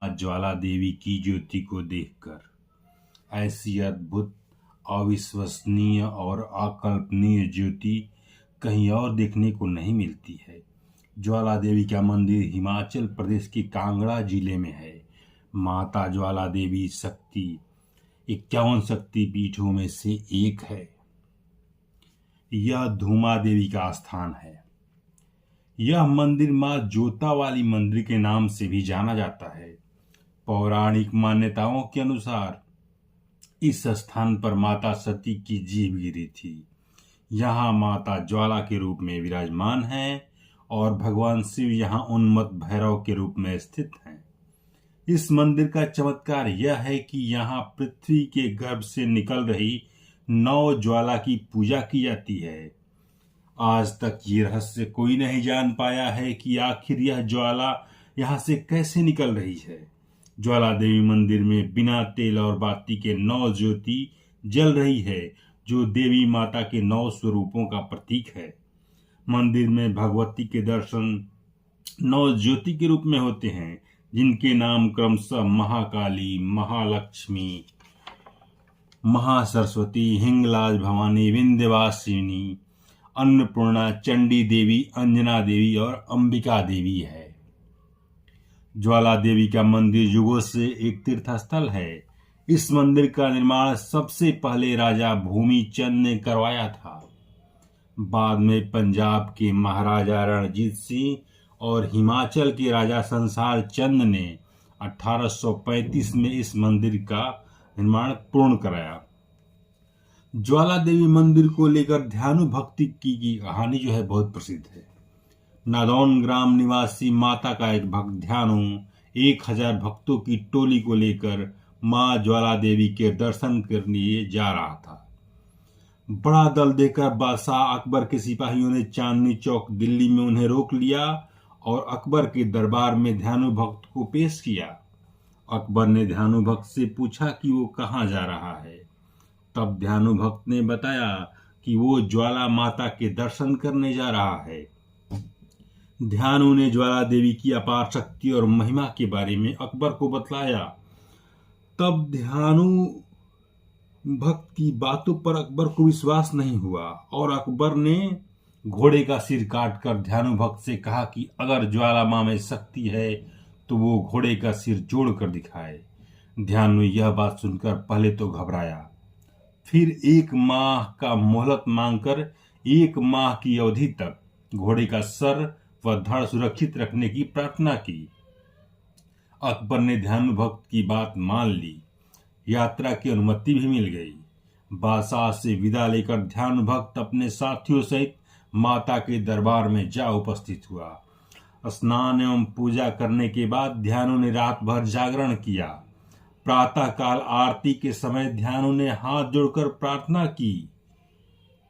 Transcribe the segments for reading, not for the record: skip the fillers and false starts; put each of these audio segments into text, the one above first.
ज्वाला देवी की ज्योति को देखकर। ऐसी अद्भुत, अविश्वसनीय और अकल्पनीय ज्योति कहीं और देखने को नहीं मिलती है। ज्वाला देवी का मंदिर हिमाचल प्रदेश के कांगड़ा जिले में है। माता ज्वाला देवी शक्ति 51 शक्ति पीठों में से एक है। यह धूमा देवी का स्थान है। यह मंदिर मां जोता वाली मंदिर के नाम से भी जाना जाता है। पौराणिक मान्यताओं के अनुसार इस स्थान पर माता सती की जीभ गिरी थी। यहाँ माता ज्वाला के रूप में विराजमान है और भगवान शिव यहाँ उन्मत्त भैरव के रूप में स्थित हैं। इस मंदिर का चमत्कार यह है कि यहाँ पृथ्वी के गर्भ से निकल रही 9 ज्वाला की पूजा की जाती है। आज तक ये रहस्य कोई नहीं जान पाया है कि आखिर यह ज्वाला यहाँ से कैसे निकल रही है। ज्वाला देवी मंदिर में बिना तेल और बाती के 9 ज्योति जल रही है, जो देवी माता के 9 स्वरूपों का प्रतीक है। मंदिर में भगवती के दर्शन 9 ज्योति के रूप में होते हैं, जिनके नाम क्रमशः महाकाली, महालक्ष्मी, महासरस्वती, हिंगलाज भवानी, विंध्यवासिनी, अन्नपूर्णा, चंडी देवी, अंजना देवी और अंबिका देवी है। ज्वाला देवी का मंदिर युगों से एक तीर्थ स्थल है। इस मंदिर का निर्माण सबसे पहले राजा भूमिचंद ने करवाया था। बाद में पंजाब के महाराजा रणजीत सिंह और हिमाचल के राजा संसार चंद ने 1835 में इस मंदिर का निर्माण पूर्ण कराया। ज्वाला देवी मंदिर को लेकर ध्यानु भक्ति की कहानी जो है बहुत प्रसिद्ध है। नादौन ग्राम निवासी माता का एक भक्त ध्यानु 1000 भक्तों की टोली को लेकर मां ज्वाला देवी के दर्शन करने जा रहा था। बड़ा दल देखकर बादशाह अकबर के सिपाहियों ने चांदनी चौक दिल्ली में उन्हें रोक लिया और अकबर के दरबार में ध्यानु भक्त को पेश किया। अकबर ने ध्यानु भक्त से पूछा कि वो कहाँ जा रहा है। तब ध्यानु भक्त ने बताया कि वो ज्वाला माता के दर्शन करने जा रहा है। ध्यानु ने ज्वाला देवी की अपार शक्ति और महिमा के बारे में अकबर को बतलाया। तब ध्यानु भक्त की बातों पर अकबर को विश्वास नहीं हुआ और अकबर ने घोड़े का सिर काटकर ध्यानु भक्त से कहा कि अगर ज्वाला मां में शक्ति है तो वो घोड़े का सिर जोड़ कर दिखाए। ध्यानु यह बात सुनकर पहले तो घबराया, फिर 1 माह का मोहलत मांगकर 1 माह की अवधि तक घोड़े का सर व धड़ सुरक्षित रखने की प्रार्थना की। अकबर ने ध्यानु भक्त की बात मान ली। यात्रा की अनुमति भी मिल गई। बादशाह से विदा लेकर ध्यानु भक्त अपने साथियों सहित माता के दरबार में जा उपस्थित हुआ। स्नान एवं पूजा करने के बाद ध्यानु ने रात भर जागरण किया। प्रातः काल आरती के समय ध्यानु ने हाथ जोड़कर प्रार्थना की।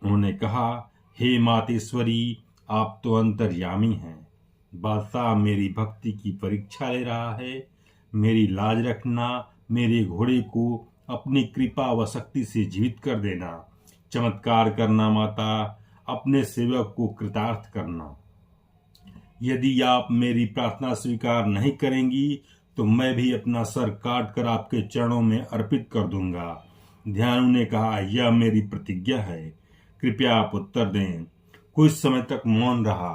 उन्होंने कहा, हे मातेश्वरी, आप तो अंतर्यामी हैं। बादशाह मेरी भक्ति की परीक्षा ले रहा है। मेरी लाज रखना, मेरे घोड़े को अपनी कृपा व शक्ति से जीवित कर देना। चमत्कार करना माता, अपने सेवक को कृतार्थ करना। यदि आप मेरी प्रार्थना स्वीकार नहीं करेंगी तो मैं भी अपना सर काट कर आपके चरणों में अर्पित कर दूंगा। ध्यानु ने कहा, यह मेरी प्रतिज्ञा है, कृपया आप उत्तर दें। कुछ समय तक मौन रहा,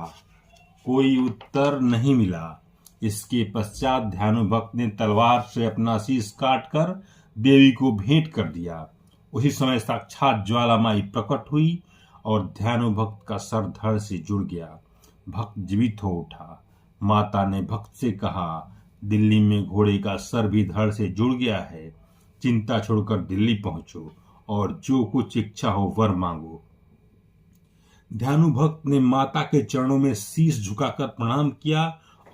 कोई उत्तर नहीं मिला। इसके पश्चात ध्यानु भक्त ने तलवार से अपना शीश काटकर देवी को भेंट कर दिया। उसी समय साक्षात ज्वाला माई प्रकट हुई और ध्यानु भक्त का सर धड़ से जुड़ गया। भक्त जीवित हो उठा। माता ने भक्त से कहा, दिल्ली में घोड़े का सर भी धड़ से जुड़ गया है। चिंता छोड़कर दिल्ली पहुंचो और जो कुछ इच्छा हो वर मांगो। ध्यानु भक्त ने माता के चरणों में शीश झुकाकर प्रणाम किया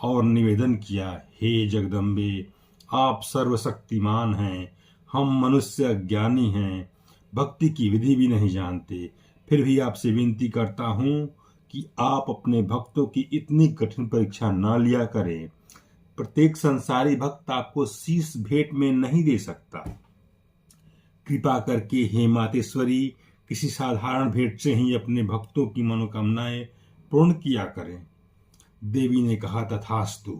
और निवेदन किया, हे जगदम्बे, आप सर्वशक्तिमान हैं। हम मनुष्य अज्ञानी हैं, भक्ति की विधि भी नहीं जानते। फिर भी आपसे विनती करता हूँ कि आप अपने भक्तों की इतनी कठिन परीक्षा न लिया करें। प्रत्येक संसारी भक्त आपको शीश भेंट में नहीं दे सकता। कृपा करके हे मातेश्वरी, किसी साधारण भेंट से ही अपने भक्तों की मनोकामनाएं पूर्ण किया करें। देवी ने कहा, तथास्तु।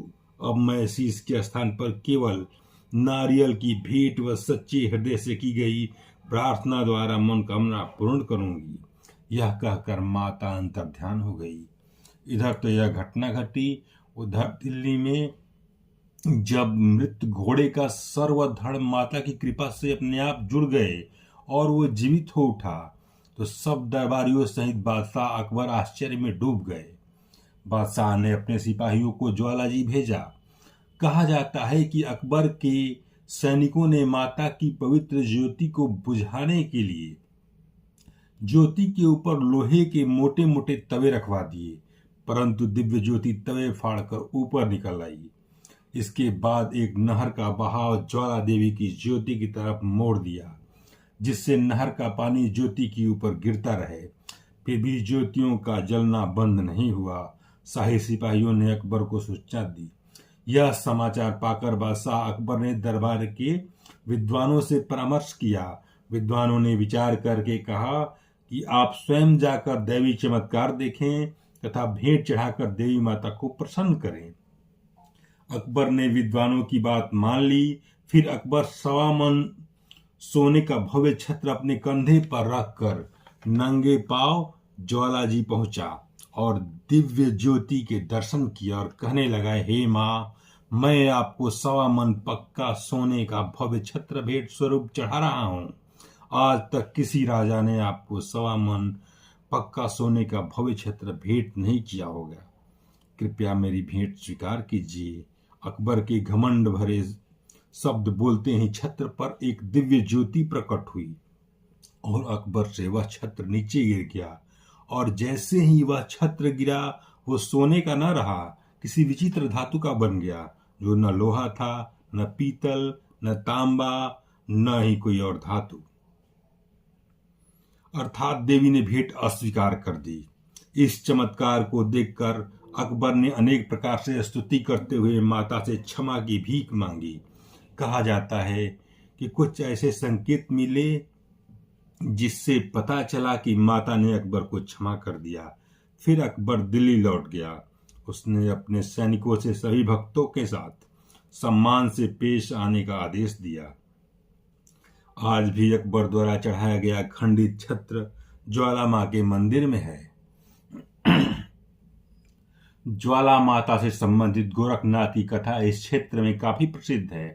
अब मैं शीश के स्थान पर केवल नारियल की भेंट व सच्चे हृदय से की गई प्रार्थना द्वारा मनोकामना पूर्ण करूंगी। यह कहकर माता अंतर्ध्यान हो गई। इधर तो यह घटना घटी, उधर दिल्ली में जब मृत घोड़े का सर व धड़ माता की कृपा से अपने आप जुड़ गए और वो जीवित हो उठा, तो सब दरबारियों सहित बादशाह अकबर आश्चर्य में डूब गए। बादशाह ने अपने सिपाहियों को ज्वालाजी भेजा। कहा जाता है कि अकबर के सैनिकों ने माता की पवित्र ज्योति को बुझाने के लिए ज्योति के ऊपर लोहे के मोटे मोटे तवे रखवा दिए, परंतु दिव्य ज्योति तवे फाड़कर ऊपर निकल आई। इसके बाद एक नहर का बहाव ज्वाला देवी की ज्योति की तरफ मोड़ दिया, जिससे नहर का पानी ज्योति के ऊपर गिरता रहे। फिर भी ज्योतियों का जलना बंद नहीं हुआ। शाही सिपाहियों ने अकबर को सूचना दी। यह समाचार पाकर बादशाह अकबर ने दरबार के विद्वानों से परामर्श किया। विद्वानों ने विचार करके कहा कि आप स्वयं जाकर दैवी चमत्कार देखें तथा भेंट चढ़ाकर देवी माता को प्रसन्न करें। अकबर ने विद्वानों की बात मान ली। फिर अकबर 1.25 मन सोने का भव्य छत्र अपने कंधे पर रखकर नंगे पांव ज्वालाजी पहुंचा और दिव्य ज्योति के दर्शन किया और कहने लगा, हे माँ, मैं आपको 1.25 मन पक्का सोने का भव्य छत्र भेंट स्वरूप चढ़ा रहा हूँ। आज तक किसी राजा ने आपको 1.25 मन पक्का सोने का भव्य छत्र भेंट नहीं किया होगा। कृपया मेरी भेंट स्वीकार कीजिए। अकबर के घमंड भरे शब्द बोलते ही छत्र पर एक दिव्य ज्योति प्रकट हुई और अकबर से वह छत्र नीचे गिर गया। और जैसे ही वह छत्र गिरा, वो सोने का न रहा, किसी विचित्र धातु का बन गया, जो न लोहा था, न पीतल, न तांबा, न ही कोई और धातु। अर्थात देवी ने भेंट अस्वीकार कर दी। इस चमत्कार को देखकर अकबर ने अनेक प्रकार से स्तुति करते हुए माता से क्षमा की भीख मांगी। कहा जाता है कि कुछ ऐसे संकेत मिले जिससे पता चला कि माता ने अकबर को क्षमा कर दिया। फिर अकबर दिल्ली लौट गया। उसने अपने सैनिकों से सभी भक्तों के साथ सम्मान से पेश आने का आदेश दिया। आज भी अकबर द्वारा चढ़ाया गया खंडित छत्र ज्वाला मां के मंदिर में है। ज्वाला माता से संबंधित गोरखनाथ की कथा इस क्षेत्र में काफी प्रसिद्ध है।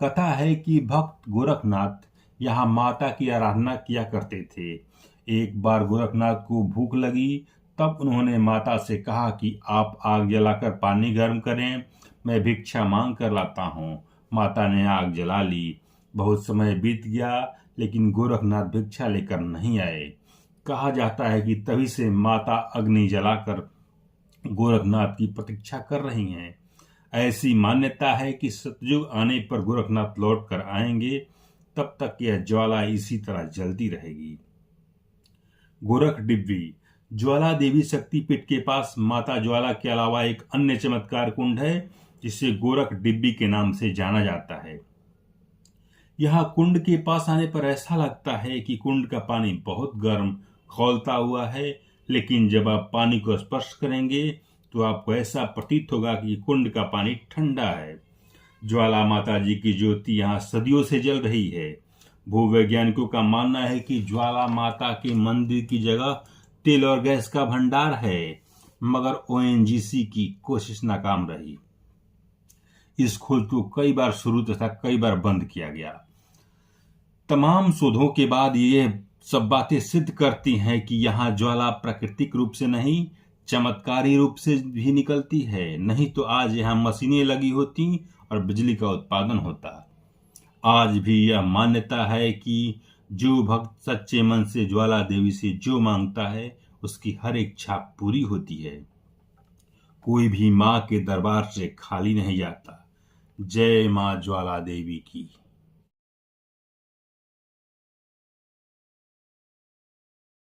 कथा है कि भक्त गोरखनाथ यहाँ माता की आराधना किया करते थे। एक बार गोरखनाथ को भूख लगी, तब उन्होंने माता से कहा कि आप आग जलाकर पानी गर्म करें, मैं भिक्षा मांग कर लाता हूँ। माता ने आग जला ली। बहुत समय बीत गया, लेकिन गोरखनाथ भिक्षा लेकर नहीं आए। कहा जाता है कि तभी से माता अग्नि जलाकर गोरखनाथ की प्रतीक्षा कर रही हैं। ऐसी मान्यता है कि सतयुग आने पर गोरखनाथ लौट कर आएंगे, तब तक यह ज्वाला इसी तरह जलती रहेगी। गोरख डिब्बी ज्वाला देवी शक्तिपीठ के पास माता ज्वाला के अलावा एक अन्य चमत्कार कुंड है, जिसे गोरख डिब्बी के नाम से जाना जाता है। यहाँ कुंड के पास आने पर ऐसा लगता है कि कुंड का पानी बहुत गर्म खौलता हुआ है, लेकिन जब आप पानी को स्पर्श करेंगे तो आपको ऐसा प्रतीत होगा कि कुंड का पानी ठंडा है। ज्वाला माता जी की ज्योति यहाँ सदियों से जल रही है। भूवैज्ञानिकों का मानना है कि ज्वाला माता के मंदिर की जगह तेल और गैस का भंडार है, मगर ओएनजीसी की कोशिश नाकाम रही। इस खोज को कई बार शुरू तथा कई बार बंद किया गया। तमाम शोधों के बाद ये सब बातें सिद्ध करती हैं कि यहाँ ज्वाला प्राकृतिक रूप से नहीं, चमत्कारी रूप से भी निकलती है। नहीं तो आज यहाँ मशीनें लगी होती और बिजली का उत्पादन होता। आज भी यह मान्यता है कि जो भक्त सच्चे मन से ज्वाला देवी से जो मांगता है, उसकी हर इच्छा पूरी होती है। कोई भी माँ के दरबार से खाली नहीं जाता। जय माँ ज्वाला देवी की।